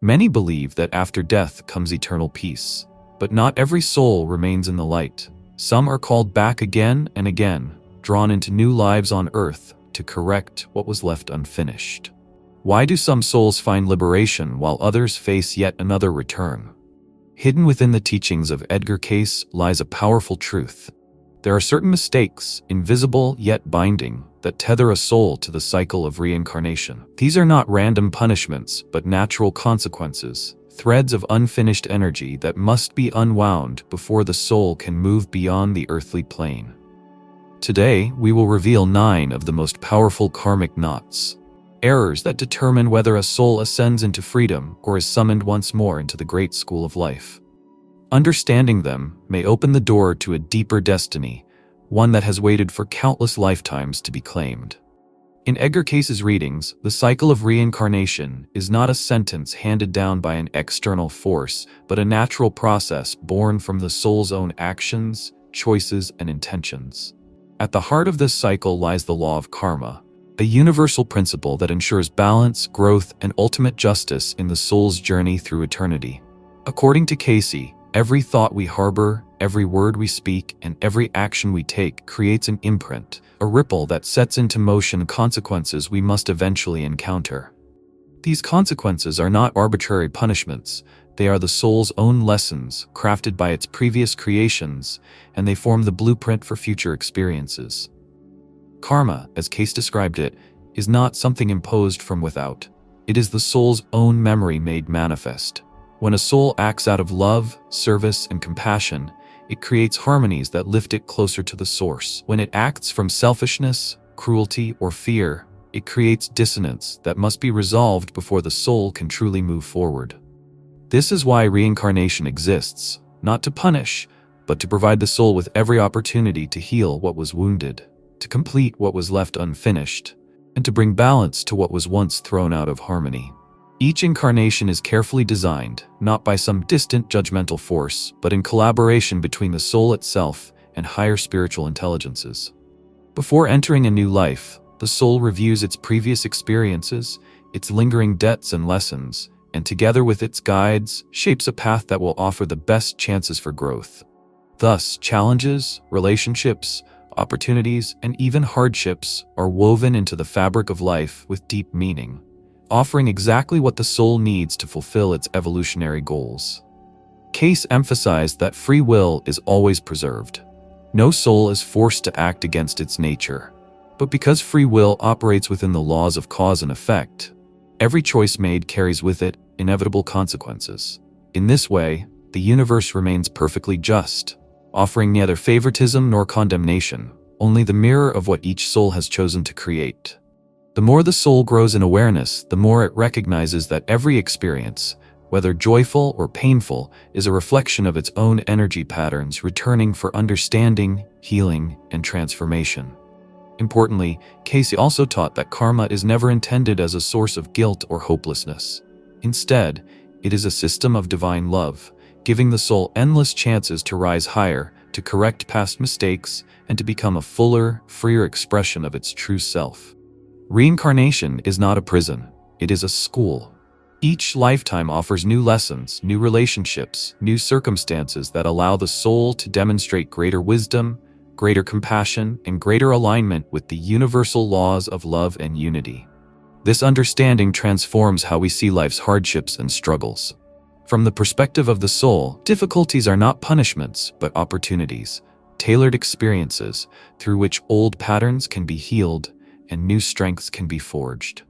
Many believe that after death comes eternal peace, but not every soul remains in the light. Some are called back again and again, drawn into new lives on earth to correct what was left unfinished. Why do some souls find liberation while others face yet another return? Hidden within the teachings of Edgar Cayce lies a powerful truth. There are certain mistakes, invisible yet binding, that tether a soul to the cycle of reincarnation. These are not random punishments, but natural consequences, threads of unfinished energy that must be unwound before the soul can move beyond the earthly plane. Today, we will reveal 9 of the most powerful karmic knots, errors that determine whether a soul ascends into freedom or is summoned once more into the great school of life. Understanding them may open the door to a deeper destiny, one that has waited for countless lifetimes to be claimed. In Edgar Cayce's readings, the cycle of reincarnation is not a sentence handed down by an external force, but a natural process born from the soul's own actions, choices, and intentions. At the heart of this cycle lies the law of karma, a universal principle that ensures balance, growth, and ultimate justice in the soul's journey through eternity. According to Cayce, every thought we harbor, every word we speak, and every action we take creates an imprint, a ripple that sets into motion consequences we must eventually encounter. These consequences are not arbitrary punishments. They are the soul's own lessons, crafted by its previous creations, and they form the blueprint for future experiences. Karma, as Cayce described it, is not something imposed from without. It is the soul's own memory made manifest. When a soul acts out of love, service, and compassion, it creates harmonies that lift it closer to the source. When it acts from selfishness, cruelty, or fear, it creates dissonance that must be resolved before the soul can truly move forward. This is why reincarnation exists, not to punish, but to provide the soul with every opportunity to heal what was wounded, to complete what was left unfinished, and to bring balance to what was once thrown out of harmony. Each incarnation is carefully designed, not by some distant judgmental force, but in collaboration between the soul itself and higher spiritual intelligences. Before entering a new life, the soul reviews its previous experiences, its lingering debts and lessons, and together with its guides, shapes a path that will offer the best chances for growth. Thus, challenges, relationships, opportunities, and even hardships are woven into the fabric of life with deep meaning, offering exactly what the soul needs to fulfill its evolutionary goals. Cayce emphasized that free will is always preserved. No soul is forced to act against its nature. But because free will operates within the laws of cause and effect, every choice made carries with it inevitable consequences. In this way, the universe remains perfectly just, offering neither favoritism nor condemnation, only the mirror of what each soul has chosen to create. The more the soul grows in awareness, the more it recognizes that every experience, whether joyful or painful, is a reflection of its own energy patterns returning for understanding, healing, and transformation. Importantly, Cayce also taught that karma is never intended as a source of guilt or hopelessness. Instead, it is a system of divine love, giving the soul endless chances to rise higher, to correct past mistakes, and to become a fuller, freer expression of its true self. Reincarnation is not a prison, it is a school. Each lifetime offers new lessons, new relationships, new circumstances that allow the soul to demonstrate greater wisdom, greater compassion, and greater alignment with the universal laws of love and unity. This understanding transforms how we see life's hardships and struggles. From the perspective of the soul, difficulties are not punishments, but opportunities, tailored experiences through which old patterns can be healed and new strengths can be forged.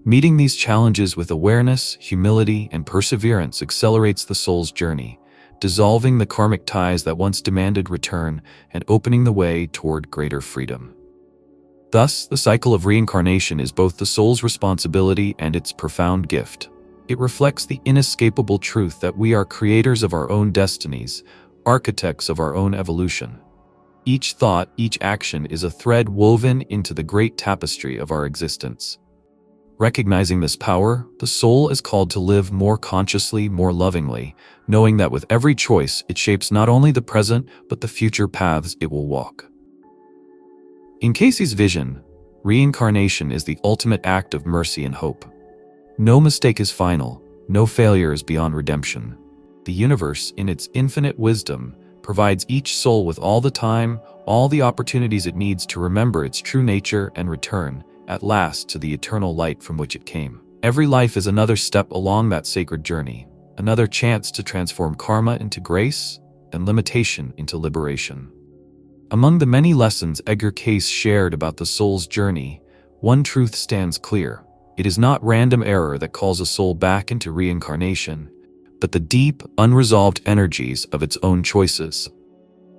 Meeting these challenges with awareness, humility, and perseverance accelerates the soul's journey, dissolving the karmic ties that once demanded return and opening the way toward greater freedom. Thus, the cycle of reincarnation is both the soul's responsibility and its profound gift. It reflects the inescapable truth that we are creators of our own destinies, architects of our own evolution. Each thought, each action is a thread woven into the great tapestry of our existence. Recognizing this power, the soul is called to live more consciously, more lovingly, knowing that with every choice, it shapes not only the present, but the future paths it will walk. In Cayce's vision, reincarnation is the ultimate act of mercy and hope. No mistake is final, No failure is beyond redemption. The universe, in its infinite wisdom, provides each soul with all the time, all the opportunities it needs to remember its true nature and return, at last, to the eternal light from which it came. Every life is another step along that sacred journey, another chance to transform karma into grace and limitation into liberation. Among the many lessons Edgar Cayce shared about the soul's journey, one truth stands clear. It is not random error that calls a soul back into reincarnation, but the deep, unresolved energies of its own choices.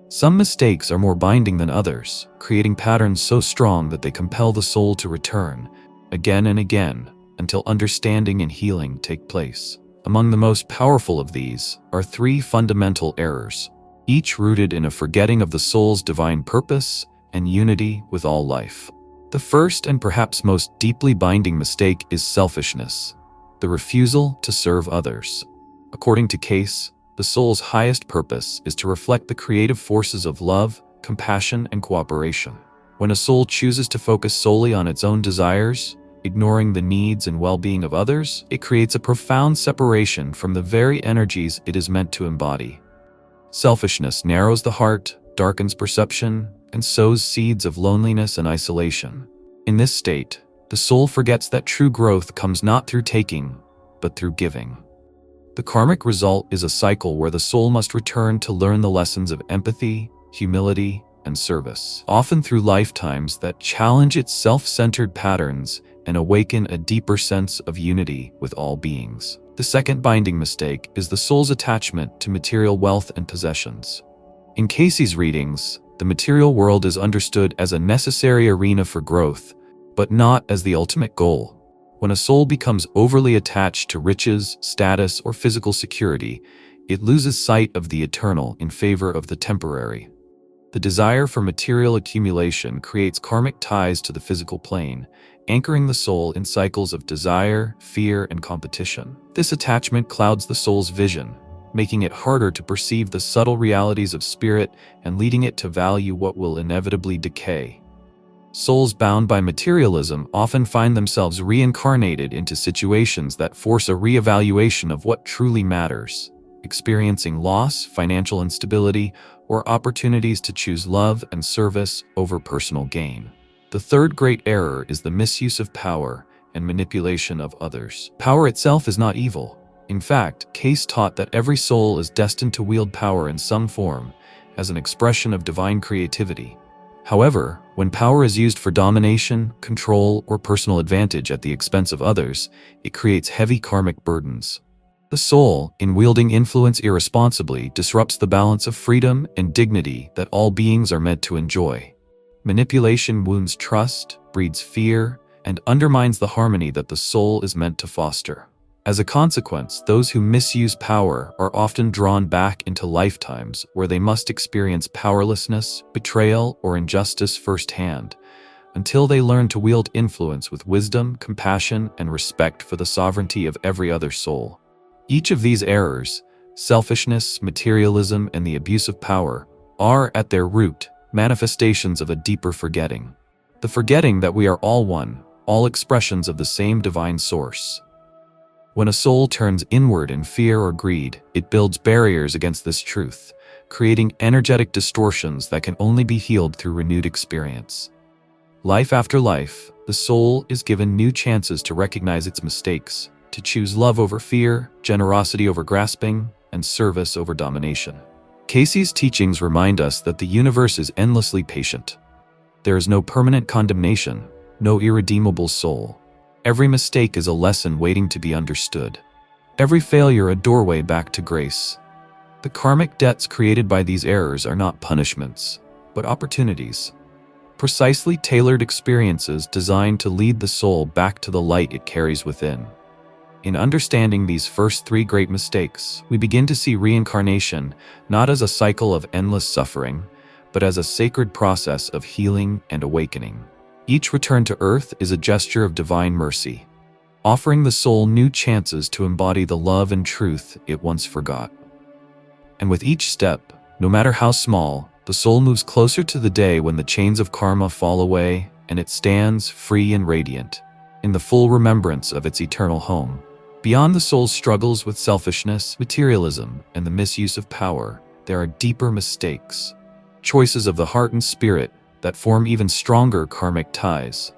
Some mistakes are more binding than others, creating patterns so strong that they compel the soul to return, again and again, until understanding and healing take place. Among the most powerful of these are three fundamental errors, each rooted in a forgetting of the soul's divine purpose and unity with all life. The first and perhaps most deeply binding mistake is selfishness, the refusal to serve others. According to Cayce, the soul's highest purpose is to reflect the creative forces of love, compassion, and cooperation. When a soul chooses to focus solely on its own desires, ignoring the needs and well-being of others, it creates a profound separation from the very energies it is meant to embody. Selfishness narrows the heart, darkens perception, and sows seeds of loneliness and isolation. In this state, the soul forgets that true growth comes not through taking, but through giving. The karmic result is a cycle where the soul must return to learn the lessons of empathy, humility, and service, often through lifetimes that challenge its self-centered patterns and awaken a deeper sense of unity with all beings. The second binding mistake is the soul's attachment to material wealth and possessions. In Cayce's readings, the material world is understood as a necessary arena for growth, but not as the ultimate goal. When a soul becomes overly attached to riches, status, or physical security, it loses sight of the eternal in favor of the temporary. The desire for material accumulation creates karmic ties to the physical plane, anchoring the soul in cycles of desire, fear, and competition. This attachment clouds the soul's vision, making it harder to perceive the subtle realities of spirit and leading it to value what will inevitably decay. Souls bound by materialism often find themselves reincarnated into situations that force a reevaluation of what truly matters, experiencing loss, financial instability, or opportunities to choose love and service over personal gain. The third great error is the misuse of power and manipulation of others. Power itself is not evil. In fact, Cayce taught that every soul is destined to wield power in some form, as an expression of divine creativity. However, when power is used for domination, control, or personal advantage at the expense of others, it creates heavy karmic burdens. The soul, in wielding influence irresponsibly, disrupts the balance of freedom and dignity that all beings are meant to enjoy. Manipulation wounds trust, breeds fear, and undermines the harmony that the soul is meant to foster. As a consequence, those who misuse power are often drawn back into lifetimes where they must experience powerlessness, betrayal, or injustice firsthand, until they learn to wield influence with wisdom, compassion, and respect for the sovereignty of every other soul. Each of these errors, selfishness, materialism, and the abuse of power, are, at their root, manifestations of a deeper forgetting. The forgetting that we are all one, all expressions of the same divine source. When a soul turns inward in fear or greed, it builds barriers against this truth, creating energetic distortions that can only be healed through renewed experience. Life after life, the soul is given new chances to recognize its mistakes, to choose love over fear, generosity over grasping, and service over domination. Cayce's teachings remind us that the universe is endlessly patient. There is no permanent condemnation, no irredeemable soul. Every mistake is a lesson waiting to be understood. Every failure a doorway back to grace. The karmic debts created by these errors are not punishments, but opportunities. Precisely tailored experiences designed to lead the soul back to the light it carries within. In understanding these first three great mistakes, we begin to see reincarnation not as a cycle of endless suffering, but as a sacred process of healing and awakening. Each return to earth is a gesture of divine mercy, offering the soul new chances to embody the love and truth it once forgot. And with each step, no matter how small, the soul moves closer to the day when the chains of karma fall away and it stands free and radiant, in the full remembrance of its eternal home. Beyond the soul's struggles with selfishness, materialism, and the misuse of power, there are deeper mistakes, choices of the heart and spirit that form even stronger karmic ties.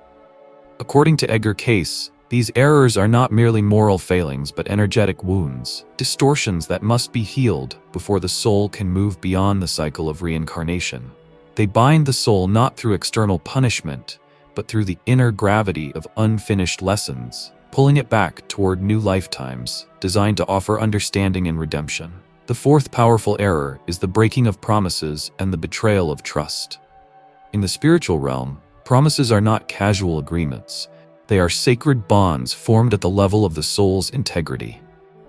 According to Edgar Cayce, these errors are not merely moral failings but energetic wounds, distortions that must be healed before the soul can move beyond the cycle of reincarnation. They bind the soul not through external punishment, but through the inner gravity of unfinished lessons, pulling it back toward new lifetimes, designed to offer understanding and redemption. The fourth powerful error is the breaking of promises and the betrayal of trust. In the spiritual realm, promises are not casual agreements. They are sacred bonds formed at the level of the soul's integrity.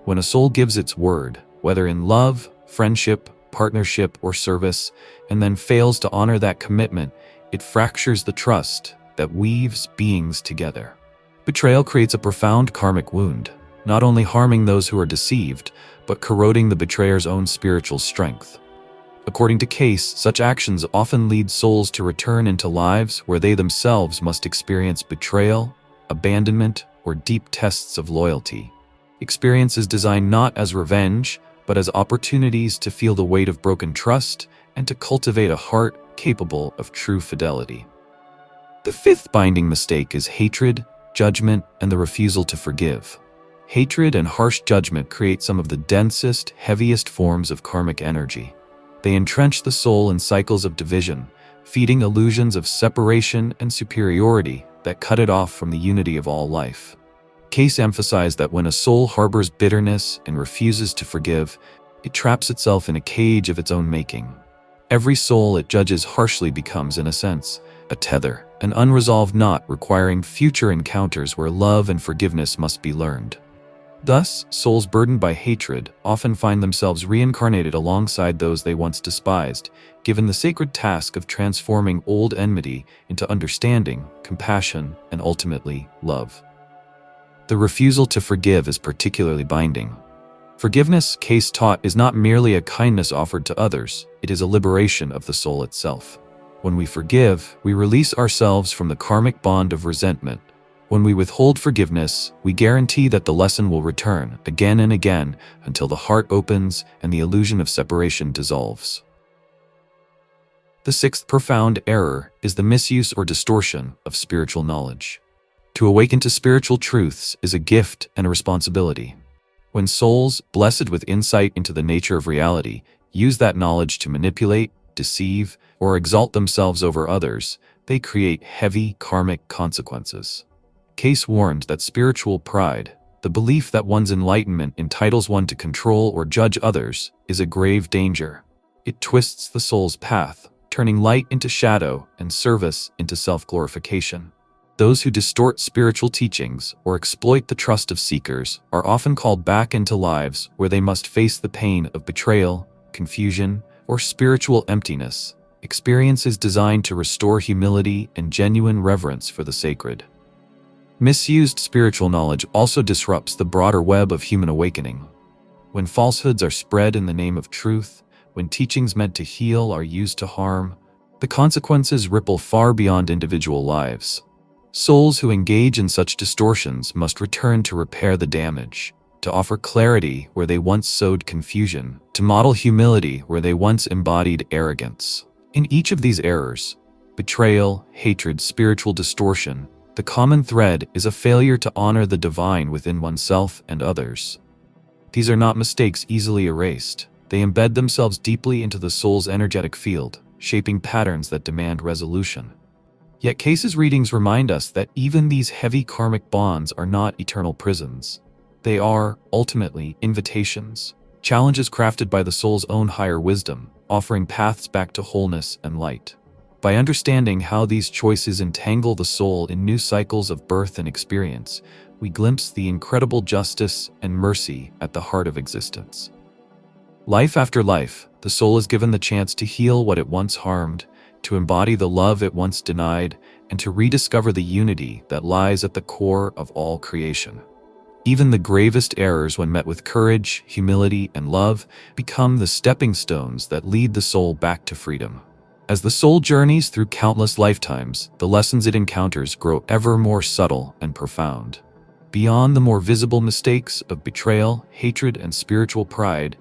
When a soul gives its word, whether in love, friendship, partnership, or service, and then fails to honor that commitment, it fractures the trust that weaves beings together. Betrayal creates a profound karmic wound, not only harming those who are deceived, but corroding the betrayer's own spiritual strength. According to Cayce, such actions often lead souls to return into lives where they themselves must experience betrayal, abandonment, or deep tests of loyalty. Experiences designed not as revenge, but as opportunities to feel the weight of broken trust and to cultivate a heart capable of true fidelity. The fifth binding mistake is hatred, judgment, and the refusal to forgive. Hatred and harsh judgment create some of the densest, heaviest forms of karmic energy. They entrench the soul in cycles of division, feeding illusions of separation and superiority that cut it off from the unity of all life. Cayce emphasized that when a soul harbors bitterness and refuses to forgive, it traps itself in a cage of its own making. Every soul it judges harshly becomes, in a sense, a tether, an unresolved knot requiring future encounters where love and forgiveness must be learned. Thus, souls burdened by hatred often find themselves reincarnated alongside those they once despised, given the sacred task of transforming old enmity into understanding, compassion, and ultimately, love. The refusal to forgive is particularly binding. Forgiveness, Cayce taught, is not merely a kindness offered to others, it is a liberation of the soul itself. When we forgive, we release ourselves from the karmic bond of resentment. When we withhold forgiveness, we guarantee that the lesson will return again and again until the heart opens and the illusion of separation dissolves. The sixth profound error is the misuse or distortion of spiritual knowledge. To awaken to spiritual truths is a gift and a responsibility. When souls, blessed with insight into the nature of reality, use that knowledge to manipulate, deceive, or exalt themselves over others, they create heavy karmic consequences. Cayce warned that spiritual pride, the belief that one's enlightenment entitles one to control or judge others, is a grave danger. It twists the soul's path, turning light into shadow and service into self-glorification. Those who distort spiritual teachings or exploit the trust of seekers are often called back into lives where they must face the pain of betrayal, confusion, or spiritual emptiness, experiences designed to restore humility and genuine reverence for the sacred. Misused spiritual knowledge also disrupts the broader web of human awakening. When falsehoods are spread in the name of truth, when teachings meant to heal are used to harm, the consequences ripple far beyond individual lives. Souls who engage in such distortions must return to repair the damage, to offer clarity where they once sowed confusion, to model humility where they once embodied arrogance. In each of these errors, betrayal, hatred, spiritual distortion, the common thread is a failure to honor the divine within oneself and others. These are not mistakes easily erased. They embed themselves deeply into the soul's energetic field, shaping patterns that demand resolution. Yet Cayce's readings remind us that even these heavy karmic bonds are not eternal prisons. They are, ultimately, invitations, challenges crafted by the soul's own higher wisdom, offering paths back to wholeness and light. By understanding how these choices entangle the soul in new cycles of birth and experience, we glimpse the incredible justice and mercy at the heart of existence. Life after life, the soul is given the chance to heal what it once harmed, to embody the love it once denied, and to rediscover the unity that lies at the core of all creation. Even the gravest errors, when met with courage, humility, and love, become the stepping stones that lead the soul back to freedom. As the soul journeys through countless lifetimes, the lessons it encounters grow ever more subtle and profound. Beyond the more visible mistakes of betrayal, hatred, and spiritual pride,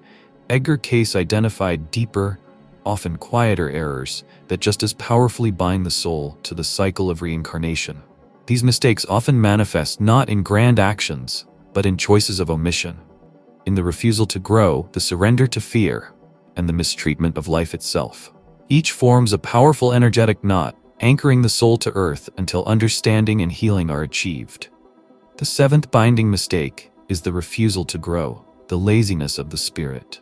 Edgar Cayce identified deeper, often quieter errors that just as powerfully bind the soul to the cycle of reincarnation. These mistakes often manifest not in grand actions, but in choices of omission, in the refusal to grow, the surrender to fear, and the mistreatment of life itself. Each forms a powerful energetic knot, anchoring the soul to earth until understanding and healing are achieved. The seventh binding mistake is the refusal to grow, the laziness of the spirit.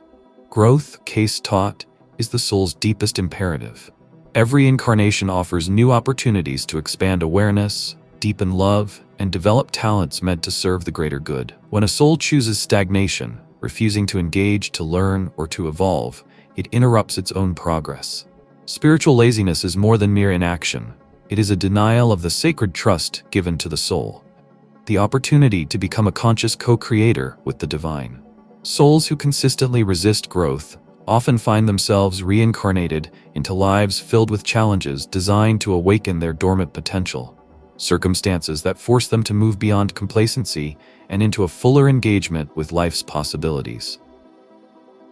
Growth, Cayce taught, is the soul's deepest imperative. Every incarnation offers new opportunities to expand awareness, deepen love, and develop talents meant to serve the greater good. When a soul chooses stagnation, refusing to engage, to learn, or to evolve, it interrupts its own progress. Spiritual laziness is more than mere inaction. It is a denial of the sacred trust given to the soul, the opportunity to become a conscious co-creator with the divine. Souls who consistently resist growth often find themselves reincarnated into lives filled with challenges designed to awaken their dormant potential, circumstances that force them to move beyond complacency and into a fuller engagement with life's possibilities.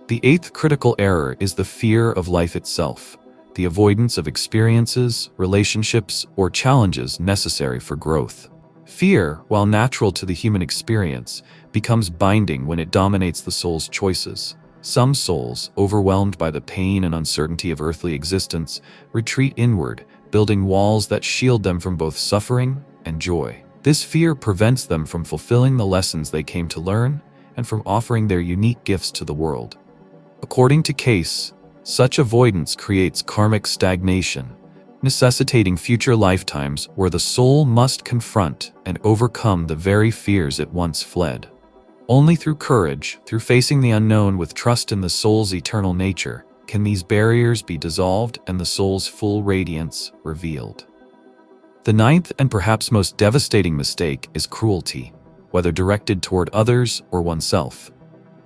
The eighth critical error is the fear of life itself, the avoidance of experiences, relationships, or challenges necessary for growth. Fear, while natural to the human experience, becomes binding when it dominates the soul's choices. Some souls, overwhelmed by the pain and uncertainty of earthly existence, retreat inward, building walls that shield them from both suffering and joy. This fear prevents them from fulfilling the lessons they came to learn and from offering their unique gifts to the world. According to Cayce, such avoidance creates karmic stagnation, necessitating future lifetimes where the soul must confront and overcome the very fears it once fled. Only through courage, through facing the unknown with trust in the soul's eternal nature, can these barriers be dissolved and the soul's full radiance revealed. The ninth and perhaps most devastating mistake is cruelty, whether directed toward others or oneself.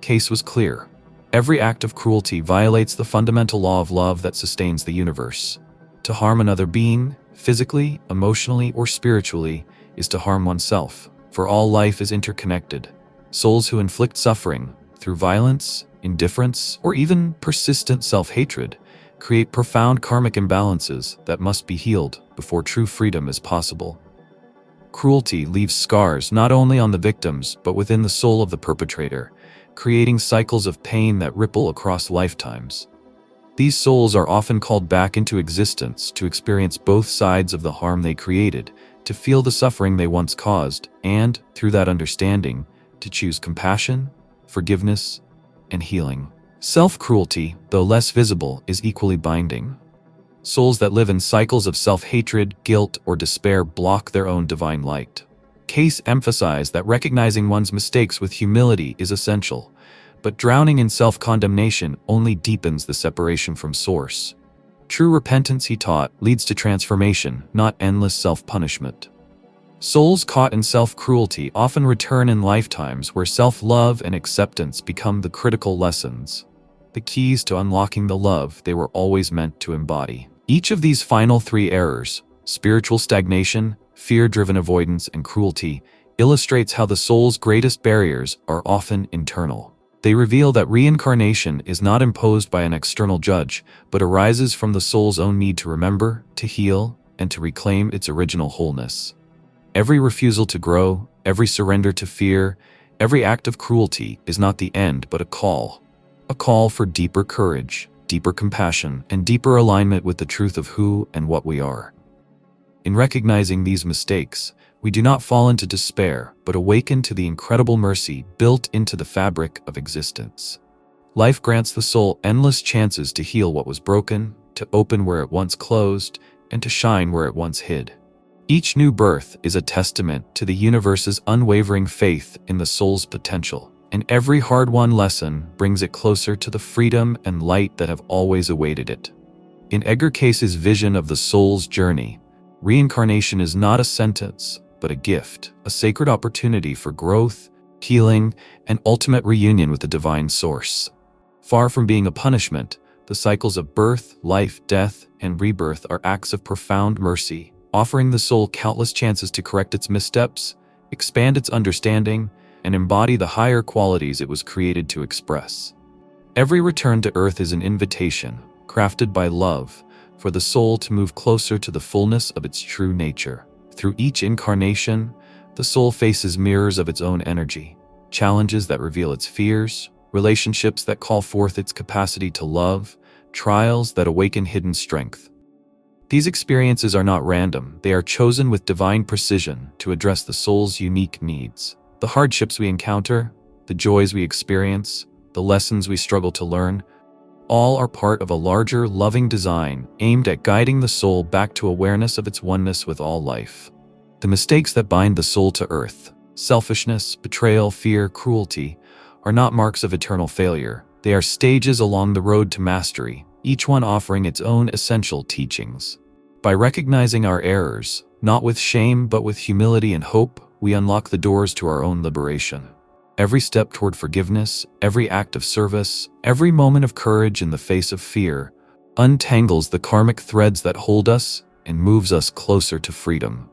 Cayce was clear. Every act of cruelty violates the fundamental law of love that sustains the universe. To harm another being, physically, emotionally, or spiritually, is to harm oneself, for all life is interconnected. Souls who inflict suffering through violence, indifference, or even persistent self-hatred create profound karmic imbalances that must be healed before true freedom is possible. Cruelty leaves scars not only on the victims but within the soul of the perpetrator, creating cycles of pain that ripple across lifetimes. These souls are often called back into existence to experience both sides of the harm they created, to feel the suffering they once caused, and, through that understanding, to choose compassion, forgiveness, and healing. Self-cruelty, though less visible, is equally binding. Souls that live in cycles of self-hatred, guilt, or despair block their own divine light. Cayce emphasized that recognizing one's mistakes with humility is essential, but drowning in self-condemnation only deepens the separation from source. True repentance, he taught, leads to transformation, not endless self-punishment. Souls caught in self-cruelty often return in lifetimes where self-love and acceptance become the critical lessons, the keys to unlocking the love they were always meant to embody. Each of these final three errors, spiritual stagnation, fear-driven avoidance, and cruelty, illustrates how the soul's greatest barriers are often internal. They reveal that reincarnation is not imposed by an external judge, but arises from the soul's own need to remember, to heal, and to reclaim its original wholeness. Every refusal to grow, every surrender to fear, every act of cruelty is not the end but a call for deeper courage, deeper compassion, and deeper alignment with the truth of who and what we are. In recognizing these mistakes, we do not fall into despair, but awaken to the incredible mercy built into the fabric of existence. Life grants the soul endless chances to heal what was broken, to open where it once closed, and to shine where it once hid. Each new birth is a testament to the universe's unwavering faith in the soul's potential, and every hard-won lesson brings it closer to the freedom and light that have always awaited it. In Edgar Cayce's vision of the soul's journey, reincarnation is not a sentence, but a gift, a sacred opportunity for growth, healing, and ultimate reunion with the divine source. Far from being a punishment, the cycles of birth, life, death, and rebirth are acts of profound mercy, offering the soul countless chances to correct its missteps, expand its understanding, and embody the higher qualities it was created to express. Every return to Earth is an invitation, crafted by love, for the soul to move closer to the fullness of its true nature. Through each incarnation, the soul faces mirrors of its own energy, challenges that reveal its fears, relationships that call forth its capacity to love, trials that awaken hidden strength. These experiences are not random, they are chosen with divine precision to address the soul's unique needs. The hardships we encounter, the joys we experience, the lessons we struggle to learn, all are part of a larger, loving design aimed at guiding the soul back to awareness of its oneness with all life. The mistakes that bind the soul to earth, selfishness, betrayal, fear, cruelty, are not marks of eternal failure. They are stages along the road to mastery, each one offering its own essential teachings. By recognizing our errors, not with shame but with humility and hope, we unlock the doors to our own liberation. Every step toward forgiveness, every act of service, every moment of courage in the face of fear, untangles the karmic threads that hold us and moves us closer to freedom.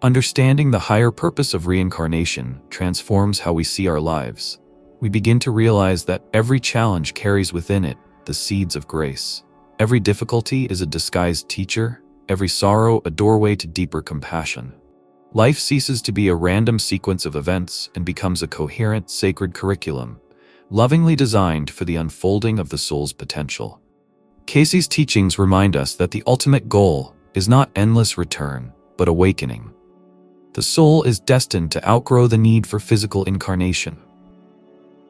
Understanding the higher purpose of reincarnation transforms how we see our lives. We begin to realize that every challenge carries within it the seeds of grace. Every difficulty is a disguised teacher, every sorrow a doorway to deeper compassion. Life ceases to be a random sequence of events and becomes a coherent, sacred curriculum, lovingly designed for the unfolding of the soul's potential. Cayce's teachings remind us that the ultimate goal is not endless return, but awakening. The soul is destined to outgrow the need for physical incarnation.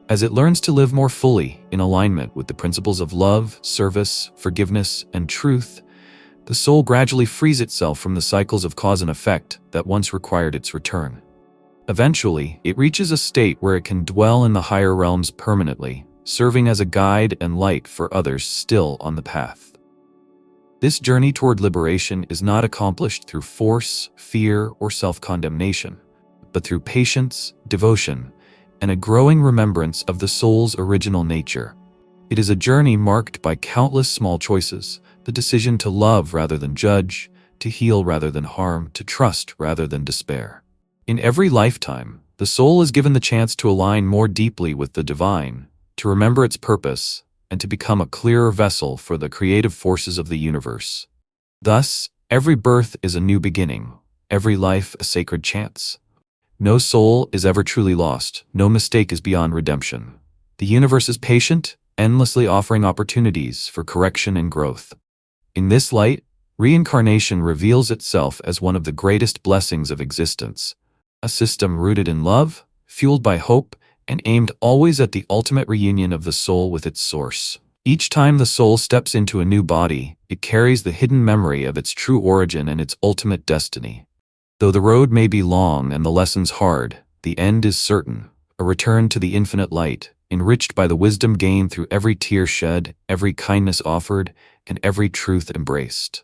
As it learns to live more fully in alignment with the principles of love, service, forgiveness, and truth, the soul gradually frees itself from the cycles of cause and effect that once required its return. Eventually, it reaches a state where it can dwell in the higher realms permanently, serving as a guide and light for others still on the path. This journey toward liberation is not accomplished through force, fear, or self-condemnation, but through patience, devotion, and a growing remembrance of the soul's original nature. It is a journey marked by countless small choices, the decision to love rather than judge, to heal rather than harm, to trust rather than despair. In every lifetime, the soul is given the chance to align more deeply with the divine, to remember its purpose, and to become a clearer vessel for the creative forces of the universe. Thus, every birth is a new beginning, every life a sacred chance. No soul is ever truly lost, no mistake is beyond redemption. The universe is patient, endlessly offering opportunities for correction and growth. In this light, reincarnation reveals itself as one of the greatest blessings of existence, a system rooted in love, fueled by hope, and aimed always at the ultimate reunion of the soul with its source. Each time the soul steps into a new body, it carries the hidden memory of its true origin and its ultimate destiny. Though the road may be long and the lessons hard, the end is certain, a return to the infinite light, enriched by the wisdom gained through every tear shed, every kindness offered, and every truth embraced.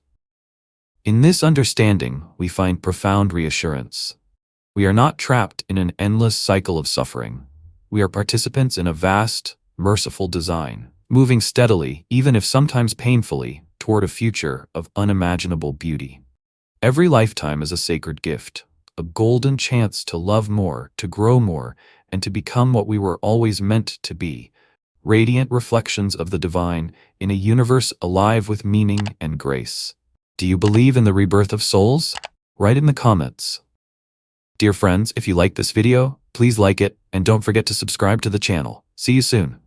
In this understanding, we find profound reassurance. We are not trapped in an endless cycle of suffering. We are participants in a vast, merciful design, moving steadily, even if sometimes painfully, toward a future of unimaginable beauty. Every lifetime is a sacred gift, a golden chance to love more, to grow more, and to become what we were always meant to be, radiant reflections of the divine in a universe alive with meaning and grace. Do you believe in the rebirth of souls? Write in the comments. Dear friends, if you like this video, please like it and don't forget to subscribe to the channel. See you soon.